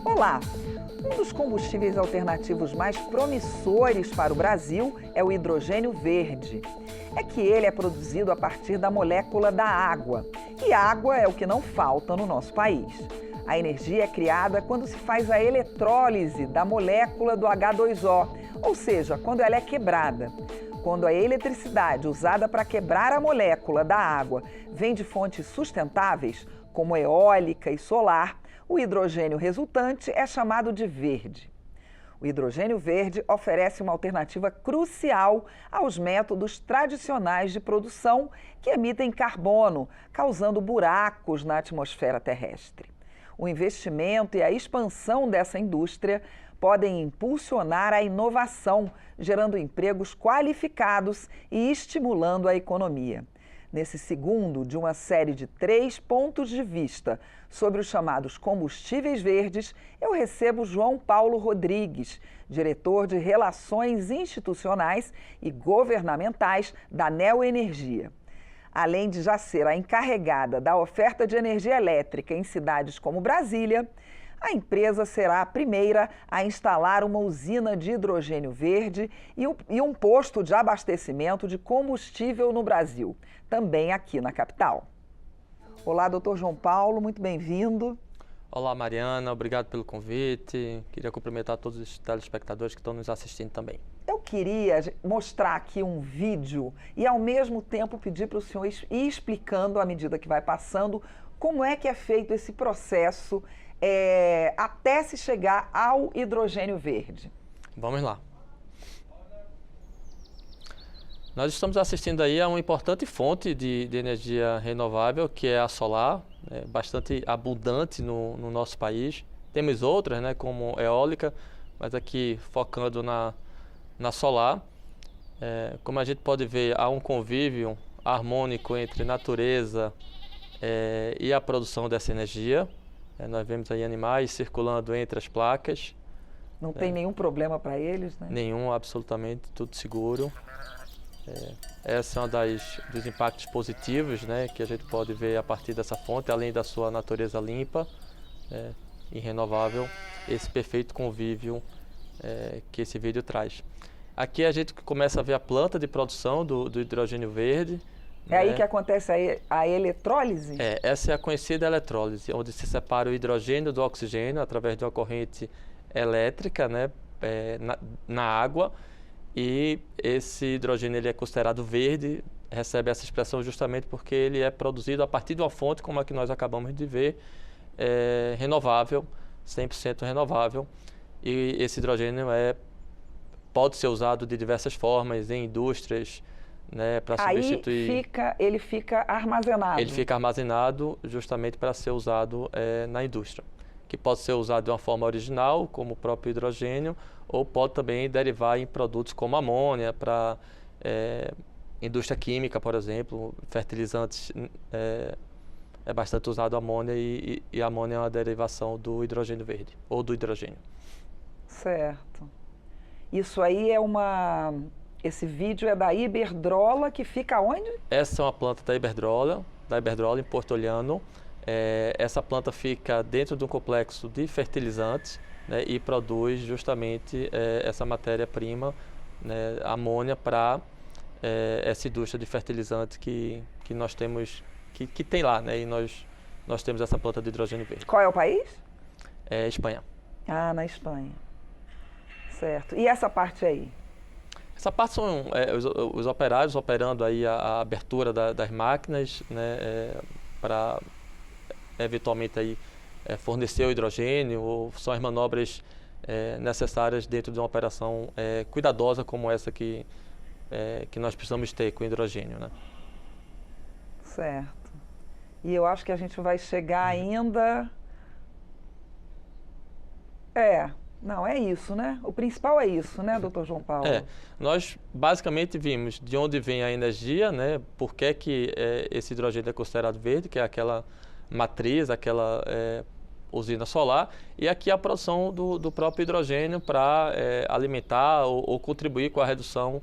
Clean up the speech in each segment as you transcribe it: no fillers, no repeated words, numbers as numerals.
Olá! Um dos combustíveis alternativos mais promissores para o Brasil é o hidrogênio verde. É que ele é produzido a partir da molécula da água. E água é o que não falta no nosso país. A energia é criada quando se faz a eletrólise da molécula do H2O, ou seja, quando ela é quebrada. Quando a eletricidade usada para quebrar a molécula da água vem de fontes sustentáveis, como eólica e solar, o hidrogênio resultante é chamado de verde. O hidrogênio verde oferece uma alternativa crucial aos métodos tradicionais de produção que emitem carbono, causando buracos na atmosfera terrestre. O investimento e a expansão dessa indústria podem impulsionar a inovação, gerando empregos qualificados e estimulando a economia. Nesse segundo de uma série de 3 pontos de vista sobre os chamados combustíveis verdes, eu recebo João Paulo Rodrigues, diretor de Relações Institucionais e Governamentais da Neoenergia. Além de já ser a encarregada da oferta de energia elétrica em cidades como Brasília, a empresa será a primeira a instalar uma usina de hidrogênio verde e um posto de abastecimento de combustível no Brasil, também aqui na capital. Olá, doutor João Paulo, muito bem-vindo. Olá, Mariana, obrigado pelo convite. Queria cumprimentar todos os telespectadores que estão nos assistindo também. Eu queria mostrar aqui um vídeo e, ao mesmo tempo, pedir para o senhor ir explicando, à medida que vai passando, como é que é feito esse processo até se chegar ao hidrogênio verde. Vamos lá. Nós estamos assistindo aí a uma importante fonte de energia renovável, que é a solar, bastante abundante no nosso país. Temos outras, como eólica, mas aqui focando na solar. Como a gente pode ver, há um convívio harmônico entre natureza e a produção dessa energia. Nós vemos aí animais circulando entre as placas. Não tem nenhum problema para eles, né? Nenhum, absolutamente, tudo seguro. Esse é um dos impactos positivos, que a gente pode ver a partir dessa fonte, além da sua natureza limpa e renovável, esse perfeito convívio que esse vídeo traz. Aqui a gente começa a ver a planta de produção do hidrogênio verde. É aí que acontece a eletrólise? Essa é a conhecida eletrólise, onde se separa o hidrogênio do oxigênio através de uma corrente elétrica na água, e esse hidrogênio ele é considerado verde, recebe essa expressão justamente porque ele é produzido a partir de uma fonte como a que nós acabamos de ver, renovável, 100% renovável, e esse hidrogênio pode ser usado de diversas formas em indústrias, para substituir. Ele fica armazenado. Ele fica armazenado justamente para ser usado na indústria, que pode ser usado de uma forma original, como o próprio hidrogênio, ou pode também derivar em produtos como amônia, para indústria química, por exemplo, fertilizantes, é bastante usado amônia, e a amônia é uma derivação do hidrogênio verde, ou do hidrogênio. Certo. Isso aí Esse vídeo é da Iberdrola, que fica onde? Essa é uma planta da Iberdrola em Porto Olhano. Essa planta fica dentro de um complexo de fertilizantes, e produz justamente essa matéria-prima, amônia, para essa indústria de fertilizante que nós temos, que tem lá, e nós temos essa planta de hidrogênio verde. Qual é o país? Espanha. Ah, na Espanha. Certo. E essa parte aí? Essa parte são os operários operando aí a abertura das máquinas, para eventualmente aí, fornecer o hidrogênio, ou são as manobras necessárias dentro de uma operação cuidadosa como essa que nós precisamos ter com o hidrogênio. Certo. E eu acho que a gente vai chegar ainda... Não, é isso, né? O principal é isso, né, doutor João Paulo? Nós basicamente vimos de onde vem a energia, por que esse hidrogênio é considerado verde, que é aquela matriz, usina solar, e aqui a produção do próprio hidrogênio para alimentar ou contribuir com a redução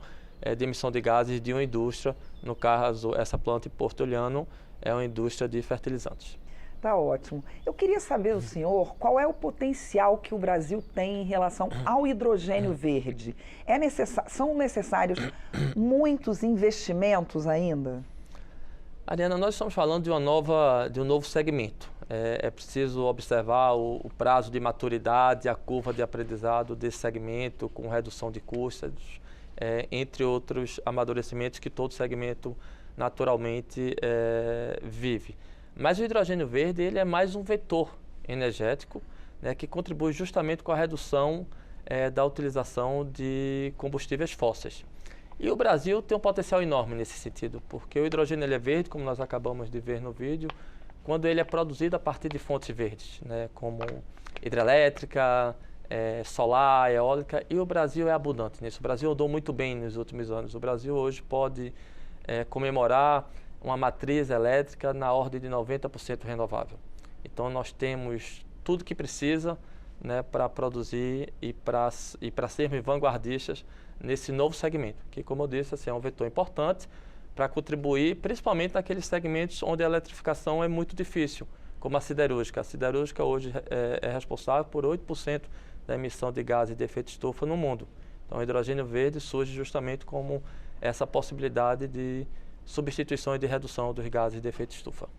de emissão de gases de uma indústria. No caso, essa planta em Porto Olhano é uma indústria de fertilizantes. Tá ótimo. Eu queria saber do senhor qual é o potencial que o Brasil tem em relação ao hidrogênio verde. São necessários muitos investimentos ainda? Ariana, nós estamos falando de um novo segmento. É preciso observar o prazo de maturidade, a curva de aprendizado desse segmento, com redução de custos, entre outros amadurecimentos que todo segmento naturalmente vive. Mas o hidrogênio verde ele é mais um vetor energético, né, que contribui justamente com a redução da utilização de combustíveis fósseis. E o Brasil tem um potencial enorme nesse sentido, porque o hidrogênio ele é verde, como nós acabamos de ver no vídeo, quando ele é produzido a partir de fontes verdes, né, como hidrelétrica, solar, eólica, e o Brasil é abundante nisso. O Brasil andou muito bem nos últimos anos. O Brasil hoje pode comemorar uma matriz elétrica na ordem de 90% renovável. Então nós temos tudo que precisa, né, para produzir e para sermos vanguardistas nesse novo segmento, que, como eu disse, assim, é um vetor importante para contribuir, principalmente naqueles segmentos onde a eletrificação é muito difícil, como a siderúrgica. A siderúrgica hoje é responsável por 8% da emissão de gases de efeito estufa no mundo. Então o hidrogênio verde surge justamente como essa possibilidade de substituição e de redução dos gases de efeito estufa.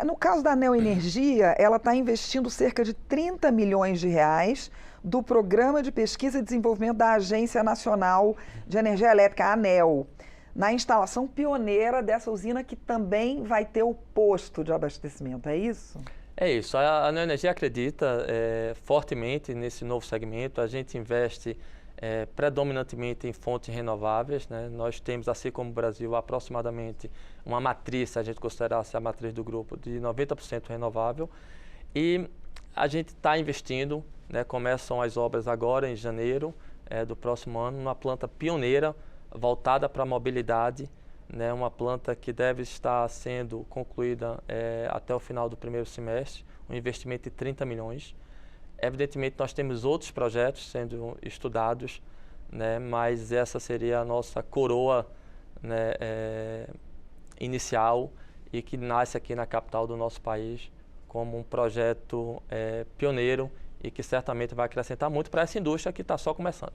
No caso da Neoenergia, ela está investindo cerca de 30 milhões de reais do Programa de Pesquisa e Desenvolvimento da Agência Nacional de Energia Elétrica, a ANEEL, na instalação pioneira dessa usina que também vai ter o posto de abastecimento, é isso? É isso. A Neoenergia acredita fortemente nesse novo segmento. A gente investe predominantemente em fontes renováveis, né? Nós temos, assim como o Brasil, aproximadamente uma matriz, se a gente considerasse a matriz do grupo, de 90% renovável. E a gente está investindo, né? Começam as obras agora em janeiro do próximo ano, numa planta pioneira voltada para a mobilidade, né? Uma planta que deve estar sendo concluída até o final do primeiro semestre, um investimento de 30 milhões. Evidentemente, nós temos outros projetos sendo estudados, né, mas essa seria a nossa coroa, né, inicial e que nasce aqui na capital do nosso país como um projeto pioneiro e que certamente vai acrescentar muito para essa indústria que está só começando.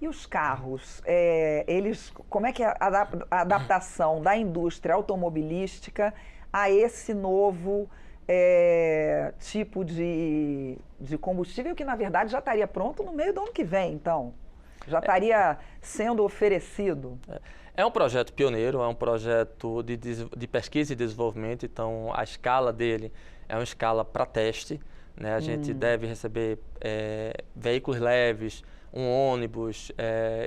E os carros, como é que é a adaptação da indústria automobilística a esse novo tipo de combustível que, na verdade, já estaria pronto no meio do ano que vem, então? Já estaria sendo oferecido? É um projeto pioneiro, é um projeto de pesquisa e desenvolvimento, então a escala dele é uma escala para teste, né? A gente deve receber veículos leves, um ônibus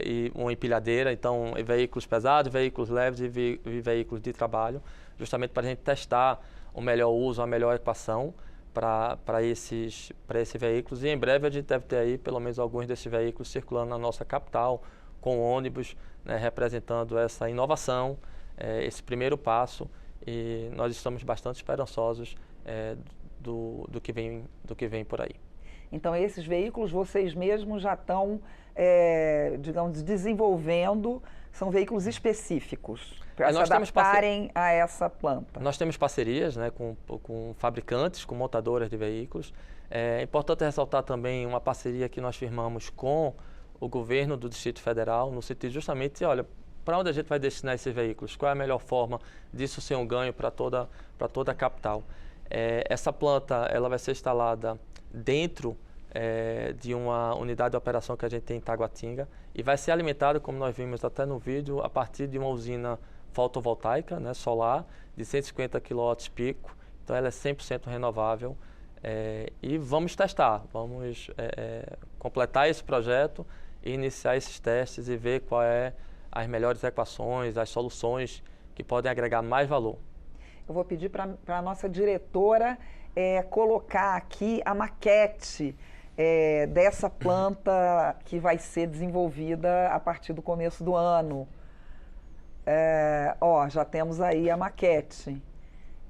e uma empilhadeira, então veículos pesados, veículos leves e veículos de trabalho, justamente para a gente testar o melhor uso, a melhor equação para esses veículos. E em breve a gente deve ter aí pelo menos alguns desses veículos circulando na nossa capital, com ônibus, né, representando essa inovação, esse primeiro passo. E nós estamos bastante esperançosos do que vem por aí. Então, esses veículos vocês mesmos já estão, digamos, desenvolvendo, são veículos específicos para se adaptarem a essa planta. Nós temos parcerias, né, com fabricantes, com montadoras de veículos. É importante ressaltar também uma parceria que nós firmamos com o governo do Distrito Federal, no sentido justamente, olha, para onde a gente vai destinar esses veículos? Qual é a melhor forma disso ser um ganho para toda a capital? Essa planta ela vai ser instalada dentro de uma unidade de operação que a gente tem em Taguatinga e vai ser alimentada, como nós vimos até no vídeo, a partir de uma usina fotovoltaica, né, solar, de 150 kW pico. Então ela é 100% renovável e vamos testar, vamos completar esse projeto e iniciar esses testes e ver qual é as melhores equações, as soluções que podem agregar mais valor. Eu vou pedir para a nossa diretora colocar aqui a maquete dessa planta que vai ser desenvolvida a partir do começo do ano. Já temos aí a maquete.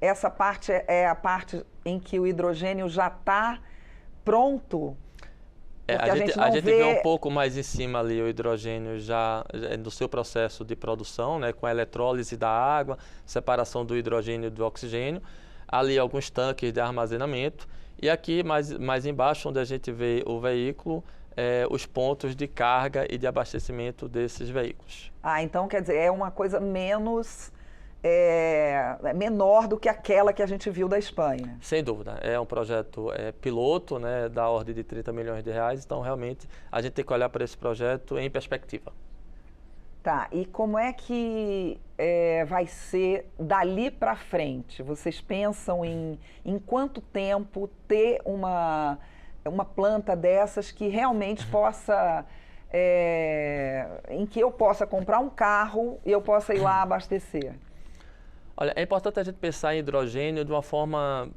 essa parte é a parte em que o hidrogênio já está pronto? A gente vê um pouco mais em cima ali o hidrogênio já no seu processo de produção, né, com a eletrólise da água, separação do hidrogênio do oxigênio, ali alguns tanques de armazenamento, e aqui mais embaixo, onde a gente vê o veículo, os pontos de carga e de abastecimento desses veículos. Então quer dizer, é uma coisa menor do que aquela que a gente viu da Espanha. Sem dúvida, é um projeto piloto, né, da ordem de 30 milhões de reais, então realmente a gente tem que olhar para esse projeto em perspectiva. Tá, e como é que vai ser dali para frente? Vocês pensam em quanto tempo ter uma planta dessas que realmente possa, em que eu possa comprar um carro e eu possa ir lá abastecer? Olha, é importante a gente pensar em hidrogênio de uma forma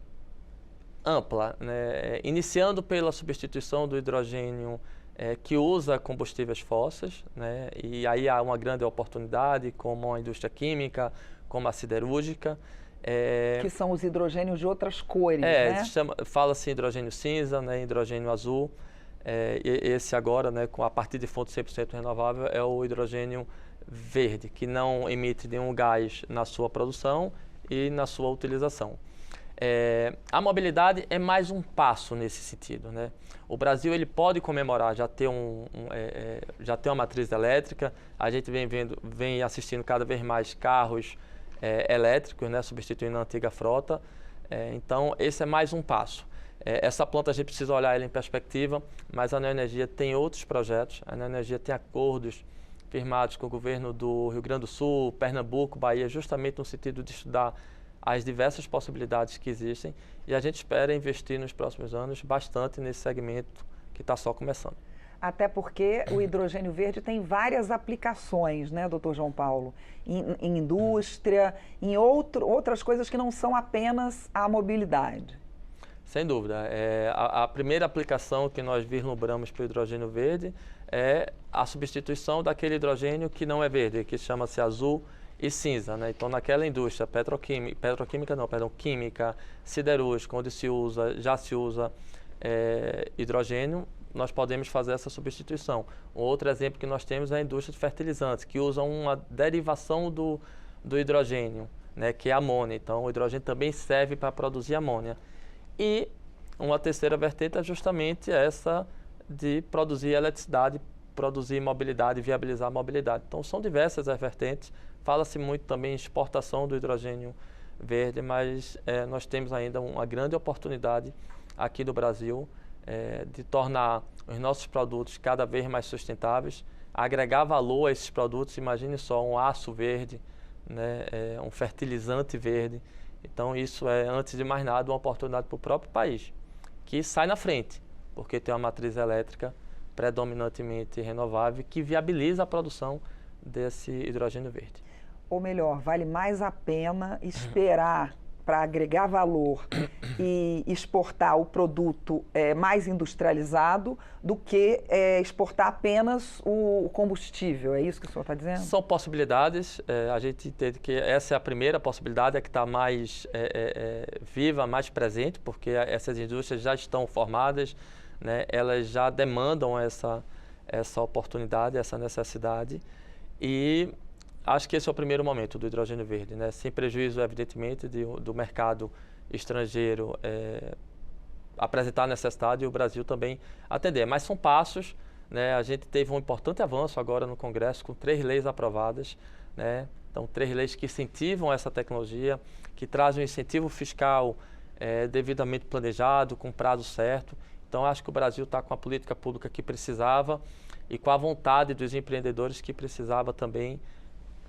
ampla, né? Iniciando pela substituição do hidrogênio que usa combustíveis fósseis, né? E aí há uma grande oportunidade, como a indústria química, como a siderúrgica. Que são os hidrogênios de outras cores, né? Fala-se hidrogênio cinza, né? Hidrogênio azul. Esse agora, né, a partir de fonte 100% renovável, é o hidrogênio verde, que não emite nenhum gás na sua produção e na sua utilização. A mobilidade é mais um passo nesse sentido, né? O Brasil ele pode comemorar, já ter uma matriz elétrica, a gente vem assistindo cada vez mais carros elétricos, né, substituindo a antiga frota, então esse é mais um passo. Essa planta a gente precisa olhar ela em perspectiva, mas a Neoenergia tem outros projetos, a Neoenergia tem acordos firmados com o governo do Rio Grande do Sul, Pernambuco, Bahia, justamente no sentido de estudar as diversas possibilidades que existem, e a gente espera investir nos próximos anos bastante nesse segmento que está só começando. Até porque o hidrogênio verde tem várias aplicações, né, doutor João Paulo? Em indústria, em outras coisas que não são apenas a mobilidade. Sem dúvida. A primeira aplicação que nós vislumbramos para o hidrogênio verde é a substituição daquele hidrogênio que não é verde, que chama-se azul e cinza, né? Então, naquela indústria química, siderúrgica, onde já se usa hidrogênio, nós podemos fazer essa substituição. Um outro exemplo que nós temos é a indústria de fertilizantes, que usa uma derivação do hidrogênio, né, que é a amônia. Então, o hidrogênio também serve para produzir amônia. E uma terceira vertente é justamente essa de produzir eletricidade, produzir mobilidade, viabilizar a mobilidade. Então, são diversas as vertentes. Fala-se muito também em exportação do hidrogênio verde, mas nós temos ainda uma grande oportunidade aqui do Brasil de tornar os nossos produtos cada vez mais sustentáveis, agregar valor a esses produtos. Imagine só um aço verde, né, um fertilizante verde. Então, isso é, antes de mais nada, uma oportunidade para o próprio país, que sai na frente, porque tem uma matriz elétrica predominantemente renovável que viabiliza a produção desse hidrogênio verde. Ou melhor, vale mais a pena esperar para agregar valor e exportar o produto mais industrializado do que exportar apenas o combustível. É isso que o senhor está dizendo? São possibilidades. A gente entende que essa é a primeira possibilidade, que está mais viva, mais presente, porque essas indústrias já estão formadas, né? Elas já demandam essa oportunidade, essa necessidade. E acho que esse é o primeiro momento do hidrogênio verde, né? Sem prejuízo, evidentemente, do mercado estrangeiro apresentar a necessidade e o Brasil também atender. Mas são passos, né? A gente teve um importante avanço agora no Congresso com 3 leis aprovadas, né? Então, 3 leis que incentivam essa tecnologia, que trazem um incentivo fiscal devidamente planejado, com prazo certo. Então, acho que o Brasil está com a política pública que precisava e com a vontade dos empreendedores que precisava também,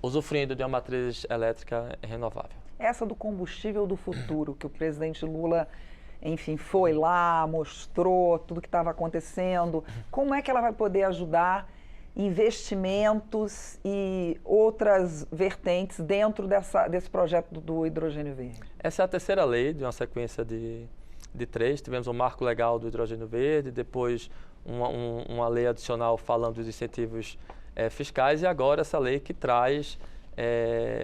usufruindo de uma matriz elétrica renovável. Essa do combustível do futuro, que o presidente Lula, enfim, foi lá, mostrou tudo que estava acontecendo, como é que ela vai poder ajudar investimentos e outras vertentes dentro desse projeto do hidrogênio verde? Essa é a terceira lei de uma sequência de 3. Tivemos um marco legal do hidrogênio verde, depois uma lei adicional falando dos incentivos fiscais, e agora essa lei que traz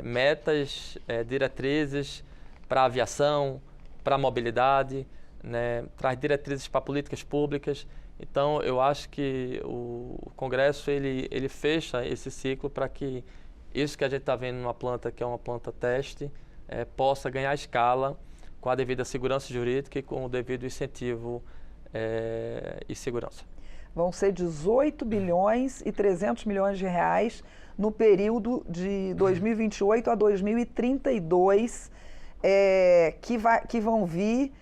metas, diretrizes para a aviação, para a mobilidade, né, traz diretrizes para políticas públicas. Então, eu acho que o Congresso ele fecha esse ciclo para que isso que a gente está vendo numa planta, que é uma planta teste, possa ganhar escala com a devida segurança jurídica e com o devido incentivo e segurança. Vão ser 18 bilhões e 300 milhões de reais no período de 2028 a 2032, que vão vir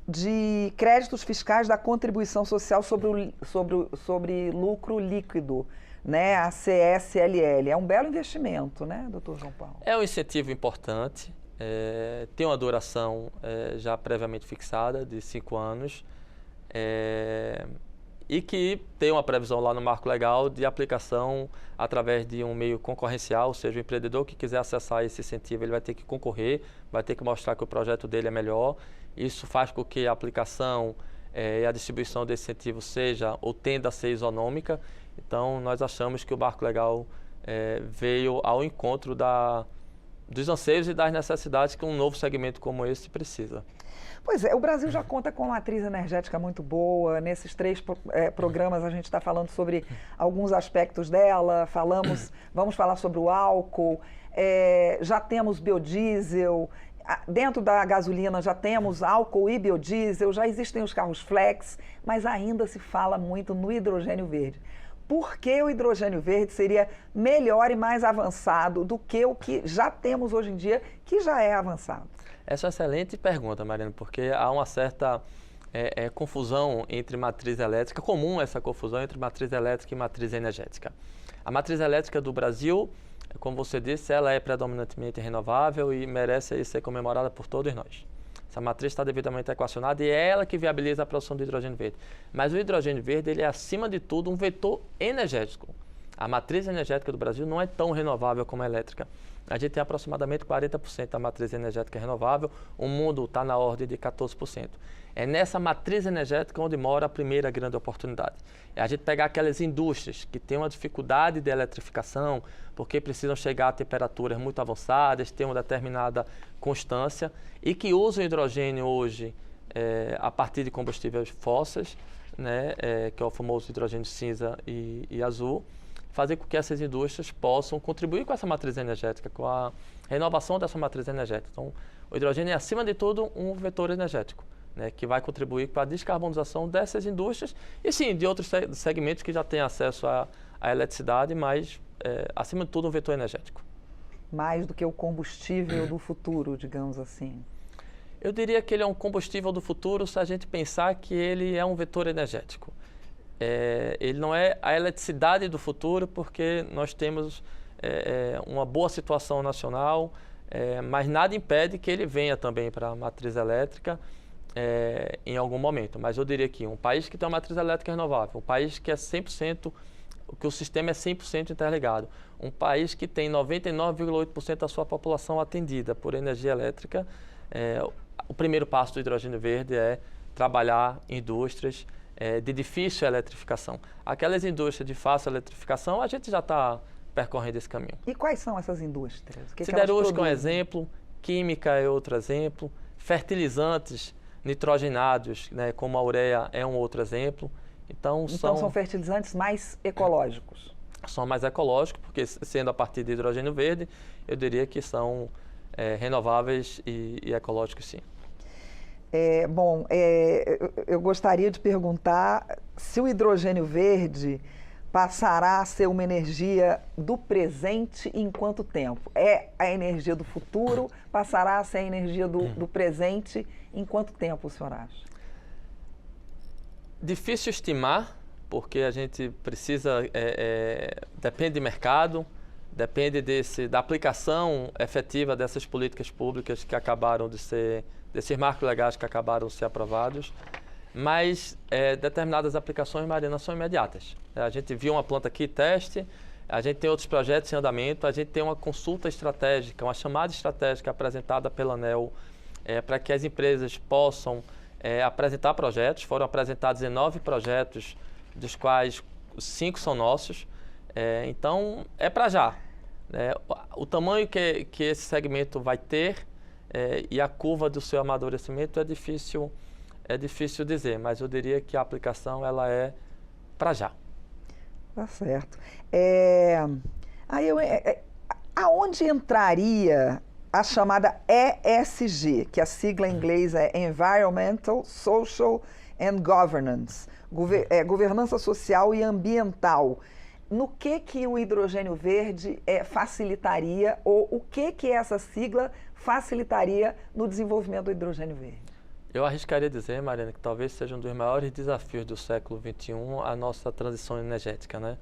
de créditos fiscais da contribuição social sobre lucro líquido, né, a CSLL. É um belo investimento, né, doutor João Paulo? É um incentivo importante, tem uma duração já previamente fixada de 5 anos, e que tem uma previsão lá no marco legal de aplicação através de um meio concorrencial, ou seja, o empreendedor que quiser acessar esse incentivo, ele vai ter que concorrer, vai ter que mostrar que o projeto dele é melhor. Isso faz com que a aplicação e a distribuição desse incentivo seja ou tenda a ser isonômica. Então, nós achamos que o marco legal veio ao encontro dos anseios e das necessidades que um novo segmento como esse precisa. Pois é, o Brasil já conta com uma matriz energética muito boa. Nesses 3 programas a gente está falando sobre alguns aspectos dela, vamos falar sobre o álcool, já temos biodiesel, dentro da gasolina já temos álcool e biodiesel, já existem os carros flex, mas ainda se fala muito no hidrogênio verde. Por que o hidrogênio verde seria melhor e mais avançado do que o que já temos hoje em dia, que já é avançado? Essa é uma excelente pergunta, Mariana, porque há uma certa confusão entre matriz elétrica, comum essa confusão entre matriz elétrica e matriz energética. A matriz elétrica do Brasil, como você disse, ela é predominantemente renovável e merece aí ser comemorada por todos nós. Essa matriz está devidamente equacionada e é ela que viabiliza a produção de hidrogênio verde. Mas o hidrogênio verde ele é, acima de tudo, um vetor energético. A matriz energética do Brasil não é tão renovável como a elétrica. A gente tem aproximadamente 40% da matriz energética renovável, o mundo está na ordem de 14%. É nessa matriz energética onde mora a primeira grande oportunidade. É a gente pegar aquelas indústrias que têm uma dificuldade de eletrificação, porque precisam chegar a temperaturas muito avançadas, ter uma determinada constância, e que usam hidrogênio hoje a partir de combustíveis fósseis, né, que é o famoso hidrogênio cinza e azul, fazer com que essas indústrias possam contribuir com essa matriz energética, com a renovação dessa matriz energética. Então, o hidrogênio é, acima de tudo, um vetor energético, né, que vai contribuir para a descarbonização dessas indústrias e, sim, de outros segmentos que já têm acesso à eletricidade, mas, acima de tudo, um vetor energético. Mais do que o combustível do futuro, digamos assim. Eu diria que ele é um combustível do futuro se a gente pensar que ele é um vetor energético. Ele não é a eletricidade do futuro, porque nós temos uma boa situação nacional, mas nada impede que ele venha também para a matriz elétrica em algum momento. Mas eu diria que um país que tem uma matriz elétrica renovável, um país que é 100%, que o sistema é 100% interligado, um país que tem 99,8% da sua população atendida por energia elétrica, o primeiro passo do hidrogênio verde é trabalhar em indústrias de difícil eletrificação. Aquelas indústrias de fácil eletrificação, a gente já está percorrendo esse caminho. E quais são essas indústrias? Siderúrgica é um exemplo, química é outro exemplo, fertilizantes nitrogenados, né, como a ureia, é um outro exemplo. Então são fertilizantes mais ecológicos? São mais ecológicos, porque sendo a partir de hidrogênio verde, eu diria que são renováveis e ecológicos, sim. Eu gostaria de perguntar se o hidrogênio verde passará a ser uma energia do presente em quanto tempo? É a energia do futuro? Passará a ser a energia do presente em quanto tempo, o senhor acha? Difícil estimar, porque a gente precisa, depende de mercado, depende da aplicação efetiva dessas políticas públicas que acabaram de ser, desses marcos legais que acabaram de ser aprovados, mas determinadas aplicações, Mariana, são imediatas. A gente viu uma planta aqui, teste, a gente tem outros projetos em andamento, a gente tem uma consulta estratégica, uma chamada estratégica apresentada pela ANEEL para que as empresas possam apresentar projetos. Foram apresentados 19 projetos, dos quais 5 são nossos. Então, é para já. O tamanho que esse segmento vai ter e a curva do seu amadurecimento é difícil dizer, mas eu diria que a aplicação ela é para já. Tá certo. Aí aonde entraria a chamada ESG, que a sigla em inglês é Environmental, Social and Governance, governança social e ambiental. No que o hidrogênio verde facilitaria, ou o que essa sigla facilitaria no desenvolvimento do hidrogênio verde? Eu arriscaria dizer, Mariana, que talvez seja um dos maiores desafios do século XXI a nossa transição energética, né?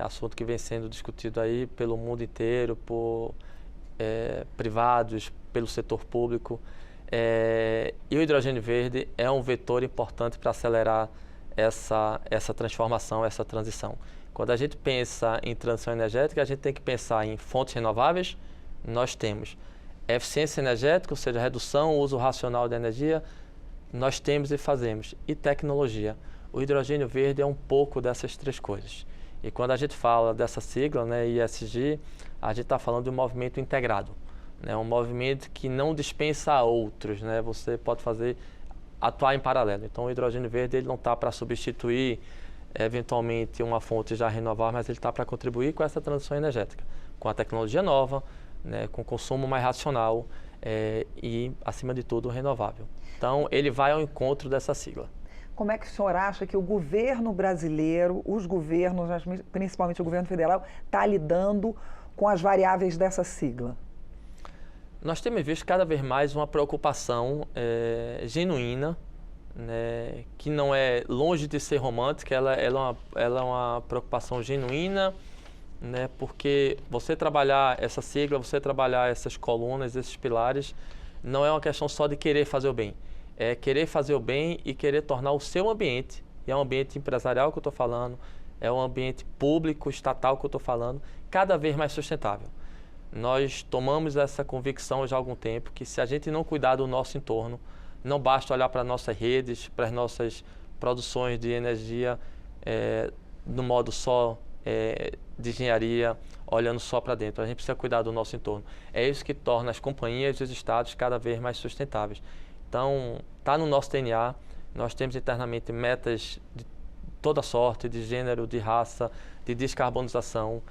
Assunto que vem sendo discutido aí pelo mundo inteiro, por privados, pelo setor público. E o hidrogênio verde é um vetor importante para acelerar essa transformação, essa transição. Quando a gente pensa em transição energética, a gente tem que pensar em fontes renováveis, nós temos. Eficiência energética, ou seja, redução, uso racional da energia, nós temos e fazemos. E tecnologia. O hidrogênio verde é um pouco dessas três coisas. E quando a gente fala dessa sigla, né, ESG, a gente está falando de um movimento integrado. Né, um movimento que não dispensa a outros. Né, você pode atuar em paralelo. Então, o hidrogênio verde ele não está para substituir, eventualmente, uma fonte já renovável, mas ele está para contribuir com essa transição energética, com a tecnologia nova, né, com consumo mais racional e, acima de tudo, renovável. Então, ele vai ao encontro dessa sigla. Como é que o senhor acha que o governo brasileiro, os governos, principalmente o governo federal, está lidando com as variáveis dessa sigla? Nós temos visto cada vez mais uma preocupação genuína, né, que não é longe de ser romântica, ela é uma preocupação genuína, né, porque você trabalhar essa sigla, você trabalhar essas colunas, esses pilares, não é uma questão só de querer fazer o bem. É querer fazer o bem e querer tornar o seu ambiente, e é um ambiente empresarial que eu estou falando, é um ambiente público, estatal que eu estou falando, cada vez mais sustentável. Nós tomamos essa convicção já há algum tempo, que se a gente não cuidar do nosso entorno, não basta olhar para nossas redes, para as nossas produções de energia no modo só de engenharia, olhando só para dentro. A gente precisa cuidar do nosso entorno. É isso que torna as companhias e os estados cada vez mais sustentáveis. Então, está no nosso DNA. Nós temos internamente metas de toda sorte, de gênero, de raça, de descarbonização.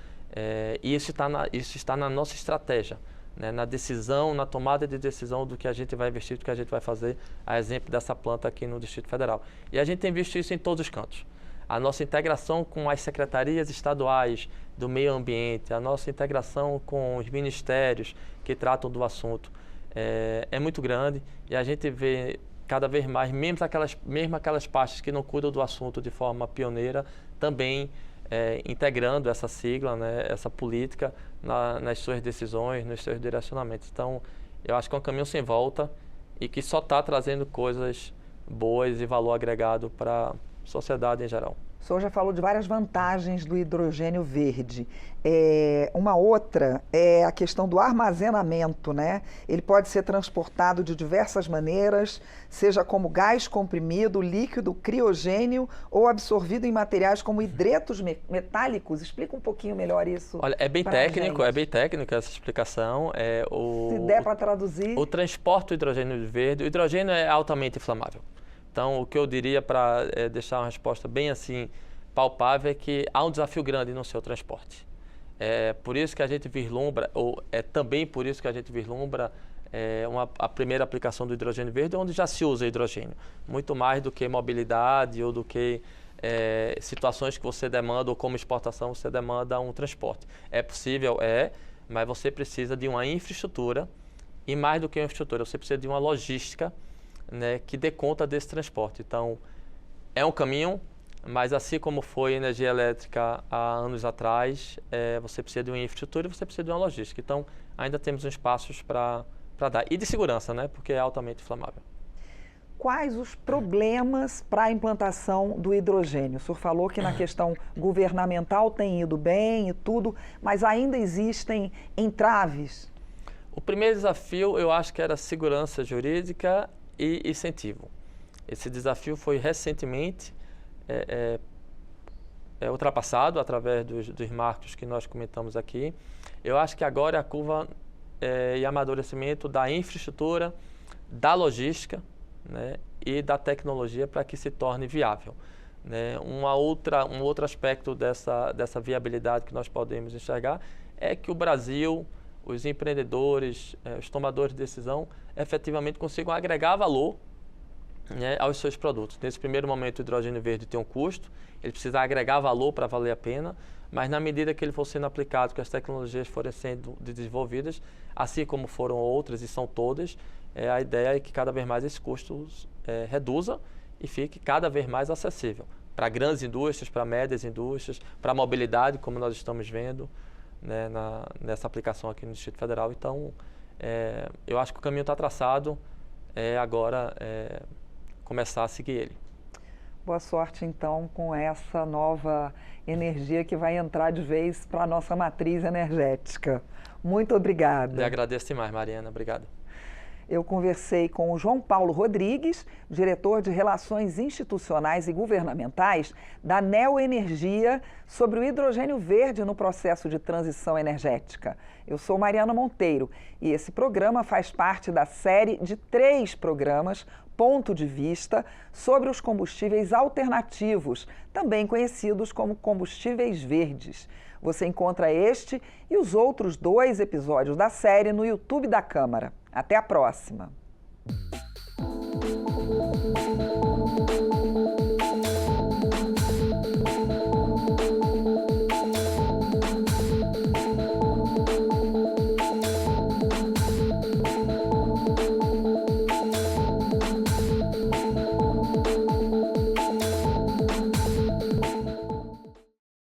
E isso está na nossa estratégia, né? Na decisão, na tomada de decisão do que a gente vai investir, do que a gente vai fazer, a exemplo dessa planta aqui no Distrito Federal. E a gente tem visto isso em todos os cantos. A nossa integração com as secretarias estaduais do meio ambiente, a nossa integração com os ministérios que tratam do assunto é muito grande, e a gente vê cada vez mais, mesmo aquelas pastas que não cuidam do assunto de forma pioneira, também integrando essa sigla, né, essa política nas suas decisões, nos seus direcionamentos. Então, eu acho que é um caminho sem volta e que só está trazendo coisas boas e valor agregado para a sociedade em geral. O senhor já falou de várias vantagens do hidrogênio verde. Uma outra é a questão do armazenamento, né? Ele pode ser transportado de diversas maneiras, seja como gás comprimido, líquido, criogênio ou absorvido em materiais como hidretos metálicos. Explica um pouquinho melhor isso. Olha, é bem técnico essa explicação. Se der para traduzir. O transporte do hidrogênio verde, o hidrogênio é altamente inflamável. Então, o que eu diria para deixar uma resposta bem assim palpável é que há um desafio grande no seu transporte. É por isso que a gente vislumbra, ou é também por isso que a gente vislumbra a primeira aplicação do hidrogênio verde, onde já se usa hidrogênio. Muito mais do que mobilidade ou do que situações que você demanda, ou como exportação você demanda um transporte. É possível, mas você precisa de uma infraestrutura, e mais do que uma infraestrutura, você precisa de uma logística, né, que dê conta desse transporte. Então, é um caminho, mas assim como foi a energia elétrica há anos atrás, você precisa de uma infraestrutura e você precisa de uma logística. Então, ainda temos uns passos para dar. E de segurança, né, porque é altamente inflamável. Quais os problemas para a implantação do hidrogênio? O senhor falou que na questão governamental tem ido bem e tudo, mas ainda existem entraves? O primeiro desafio, eu acho que era segurança jurídica e incentivo. Esse desafio foi recentemente ultrapassado através dos marcos que nós comentamos aqui. Eu acho que agora a curva e amadurecimento da infraestrutura, da logística, né, e da tecnologia para que se torne viável. Né? Um outro aspecto dessa viabilidade que nós podemos enxergar é que o Brasil, os empreendedores, os tomadores de decisão, efetivamente consigam agregar valor, né, aos seus produtos. Nesse primeiro momento, o hidrogênio verde tem um custo, ele precisa agregar valor para valer a pena, mas na medida que ele for sendo aplicado, que as tecnologias forem sendo desenvolvidas, assim como foram outras e são todas, a ideia é que cada vez mais esse custo reduza e fique cada vez mais acessível para grandes indústrias, para médias indústrias, para a mobilidade, como nós estamos vendo, né, nessa aplicação aqui no Distrito Federal. Então, eu acho que o caminho está traçado, agora começar a seguir ele. Boa sorte, então, com essa nova energia que vai entrar de vez para a nossa matriz energética. Muito obrigada. Eu agradeço demais, Mariana. Obrigado. Eu conversei com o João Paulo Rodrigues, diretor de Relações Institucionais e Governamentais da Neoenergia, sobre o hidrogênio verde no processo de transição energética. Eu sou Mariana Monteiro e esse programa faz parte da série de 3 programas Ponto de Vista sobre os combustíveis alternativos, também conhecidos como combustíveis verdes. Você encontra este e os outros 2 episódios da série no YouTube da Câmara. Até a próxima!